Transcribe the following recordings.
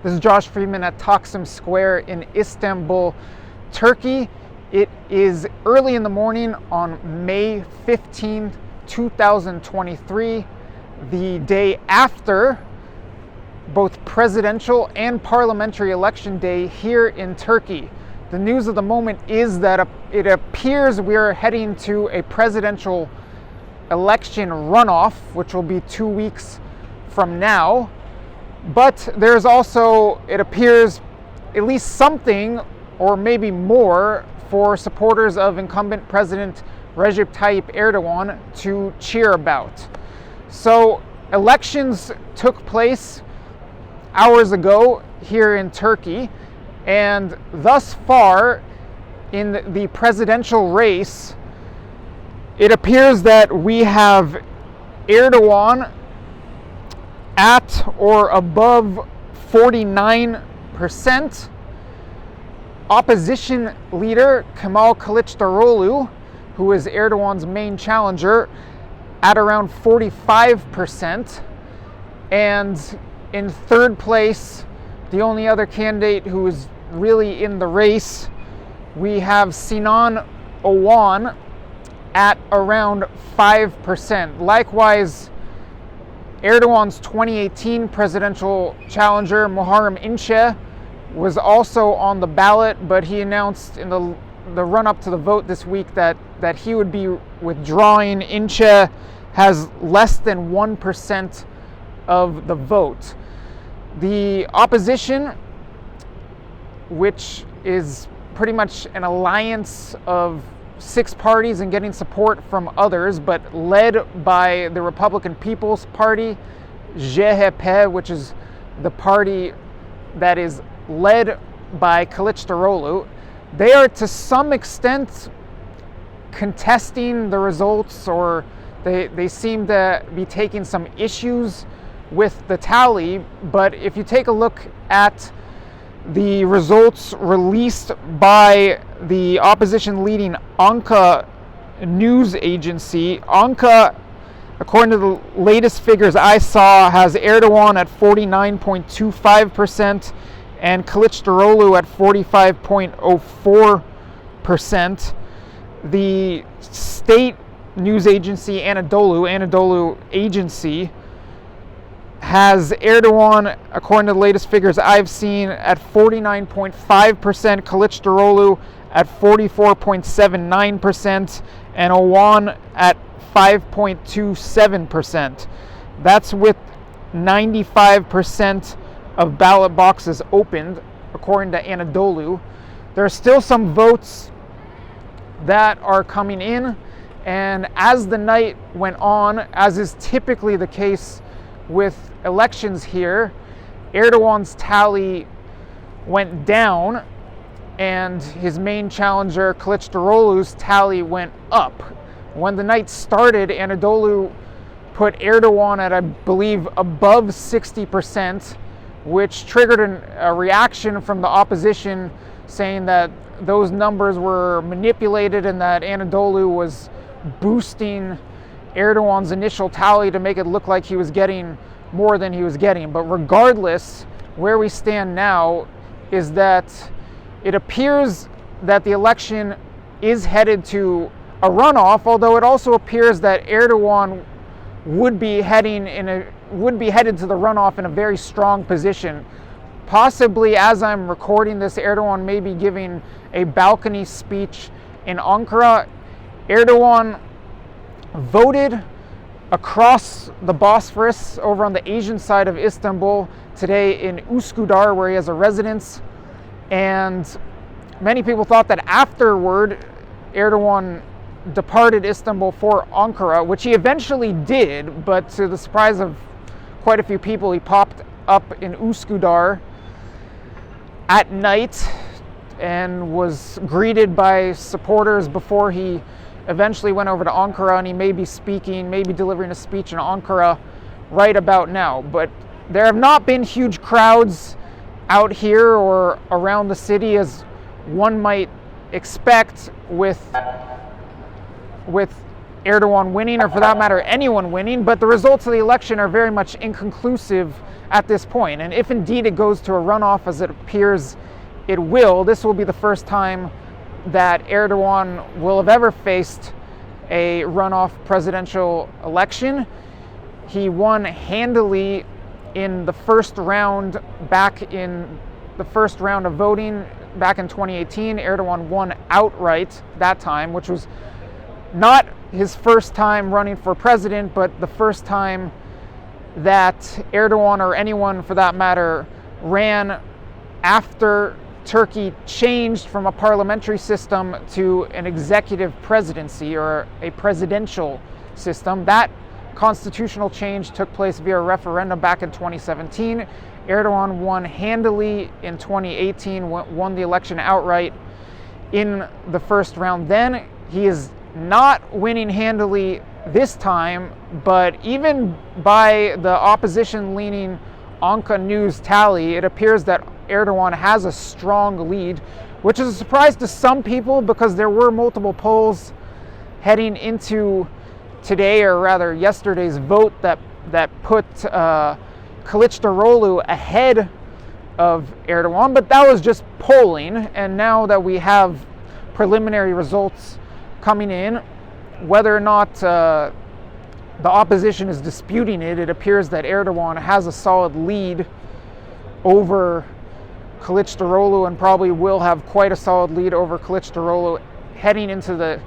This is Josh Friedman at Taksim Square in Istanbul, Turkey. It is early in the morning on May 15th, 2023, the day after both presidential and parliamentary election day here in Turkey. The news of the moment is that it appears we are heading to a presidential election runoff, which will be 2 weeks from now. But there's also, it appears, at least something or maybe more for supporters of incumbent President Recep Tayyip Erdogan to cheer about. So elections took place hours ago here in Turkey, and thus far in the presidential race, it appears that we have Erdogan at or above 49%. Opposition leader Kemal Kılıçdaroğlu, who is Erdogan's main challenger, at around 45%. And in third place, the only other candidate who is really in the race, we have Sinan Oğan at around 5%. Likewise, Erdogan's 2018 presidential challenger, Muharrem İnce, was also on the ballot, but he announced in the run-up to the vote this week that he would be withdrawing. İnce has less than 1% of the vote. The opposition, which is pretty much an alliance of 6 parties and getting support from others, but led by the Republican People's Party, CHP, which is the party that is led by Kılıçdaroğlu, they are to some extent contesting the results, or they seem to be taking some issues with the tally. But if you take a look at the results released by the opposition leading Anka news agency, Anka, according to the latest figures I saw, has Erdogan at 49.25% and Kılıçdaroğlu at 45.04%. The state news agency Anadolu agency has Erdogan, according to the latest figures I've seen, at 49.5%, Kılıçdaroğlu at 44.79%, and Oğan at 5.27%. That's with 95% of ballot boxes opened, according to Anadolu. There are still some votes that are coming in, and as the night went on, as is typically the case with elections here, Erdogan's tally went down and his main challenger Kılıçdaroğlu's tally went up. When the night started, Anadolu put Erdogan at, I believe, above 60%, which triggered a reaction from the opposition saying that those numbers were manipulated and that Anadolu was boosting Erdogan's initial tally to make it look like he was getting more than he was getting. But regardless, where we stand now is that it appears that the election is headed to a runoff, although it also appears that Erdogan would be headed to the runoff in a very strong position. Possibly, as I'm recording this, Erdogan may be giving a balcony speech in Ankara. Erdogan voted across the Bosphorus over on the Asian side of Istanbul today in Üsküdar, where he has a residence. And many people thought that afterward Erdogan departed Istanbul for Ankara, which he eventually did, but to the surprise of quite a few people, he popped up in Üsküdar at night and was greeted by supporters before he eventually went over to Ankara, and he may be speaking, maybe delivering a speech in Ankara right about now. But there have not been huge crowds out here or around the city as one might expect with Erdogan winning, or for that matter, anyone winning, but the results of the election are very much inconclusive at this point. And if indeed it goes to a runoff, as it appears it will, this will be the first time that Erdogan will have ever faced a runoff presidential election. He won handily in the first round of voting back in 2018. Erdogan won outright that time, which was not his first time running for president, but the first time that Erdogan, or anyone for that matter, ran after Turkey changed from a parliamentary system to an executive presidency, or a presidential system. That constitutional change took place via a referendum back in 2017. Erdogan won handily in 2018, won the election outright in the first round. Then he is not winning handily this time, but even by the opposition-leaning Anka News tally, it appears that Erdogan has a strong lead, which is a surprise to some people because there were multiple polls heading into today, or rather yesterday's vote, that put Kılıçdaroğlu ahead of Erdogan, but that was just polling. And now that we have preliminary results coming in, whether or not the opposition is disputing it, it appears that Erdogan has a solid lead over Kılıçdaroğlu, and probably will have quite a solid lead over Kılıçdaroğlu heading into the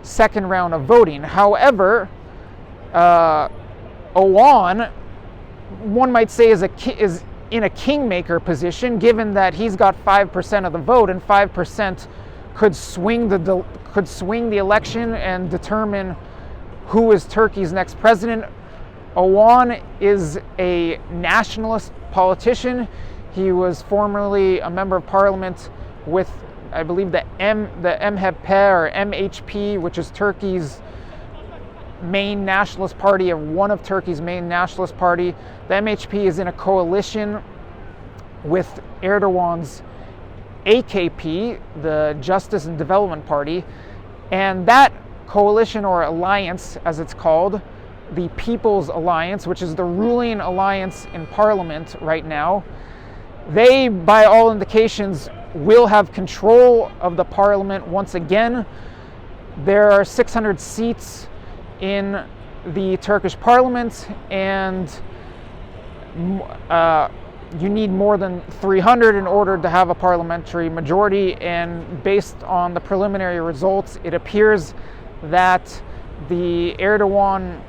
second round of voting. However, Oğan, one might say, is in a kingmaker position, given that he's got 5% of the vote, and 5% could swing the election and determine who is Turkey's next president. Oğan is a nationalist politician. He was formerly a member of parliament with, I believe, the MHP or MHP, which is Turkey's main nationalist party, or one of Turkey's main nationalist party. The MHP is in a coalition with Erdogan's AKP, the Justice and Development Party, and that coalition, or alliance as it's called, the People's Alliance, which is the ruling alliance in parliament right now, they, by all indications, will have control of the parliament once again. There are 600 seats in the Turkish parliament, and you need more than 300 in order to have a parliamentary majority. And based on the preliminary results, it appears that the Erdogan,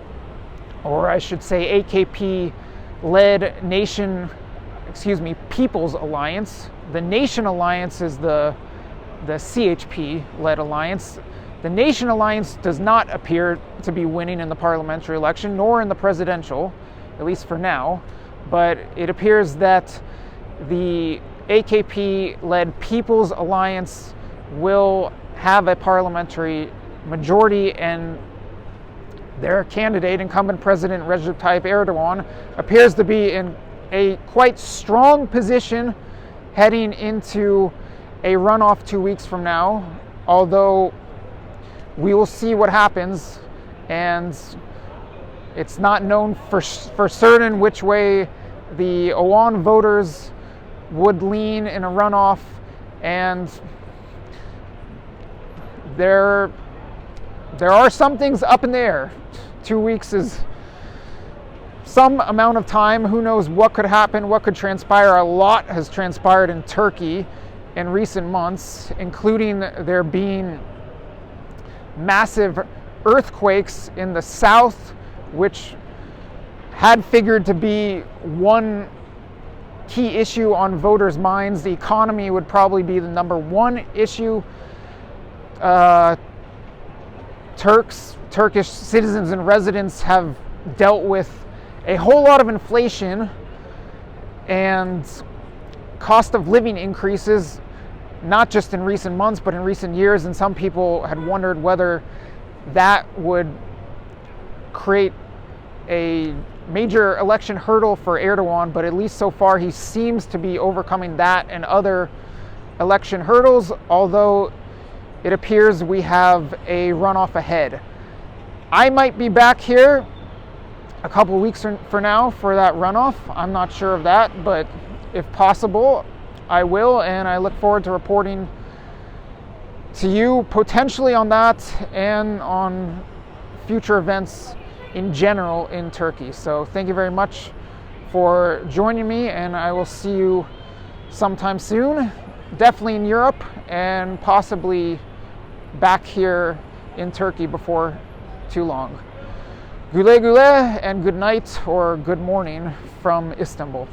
or I should say AKP-led People's Alliance. The Nation Alliance is the CHP-led alliance. The Nation Alliance does not appear to be winning in the parliamentary election, nor in the presidential, at least for now. But it appears that the AKP-led People's Alliance will have a parliamentary majority, and their candidate, incumbent President Recep Tayyip Erdogan, appears to be in a quite strong position heading into a runoff 2 weeks from now, although we will see what happens, and it's not known for certain which way the Oğan voters would lean in a runoff, and there are some things up in the air. 2 weeks is some amount of time. Who knows what could happen, what could transpire. A lot has transpired in Turkey in recent months, including there being massive earthquakes in the south, which had figured to be one key issue on voters' minds. The economy would probably be the number one issue. Turkish citizens and residents have dealt with a whole lot of inflation and cost of living increases, not just in recent months, but in recent years. And some people had wondered whether that would create a major election hurdle for Erdogan, but at least so far he seems to be overcoming that and other election hurdles, although it appears we have a runoff ahead. I might be back here a couple weeks for now for that runoff. I'm not sure of that, but if possible, I will, and I look forward to reporting to you potentially on that and on future events in general in Turkey. So thank you very much for joining me, and I will see you sometime soon, definitely in Europe and possibly back here in Turkey before too long. Güle güle and good night or good morning from Istanbul.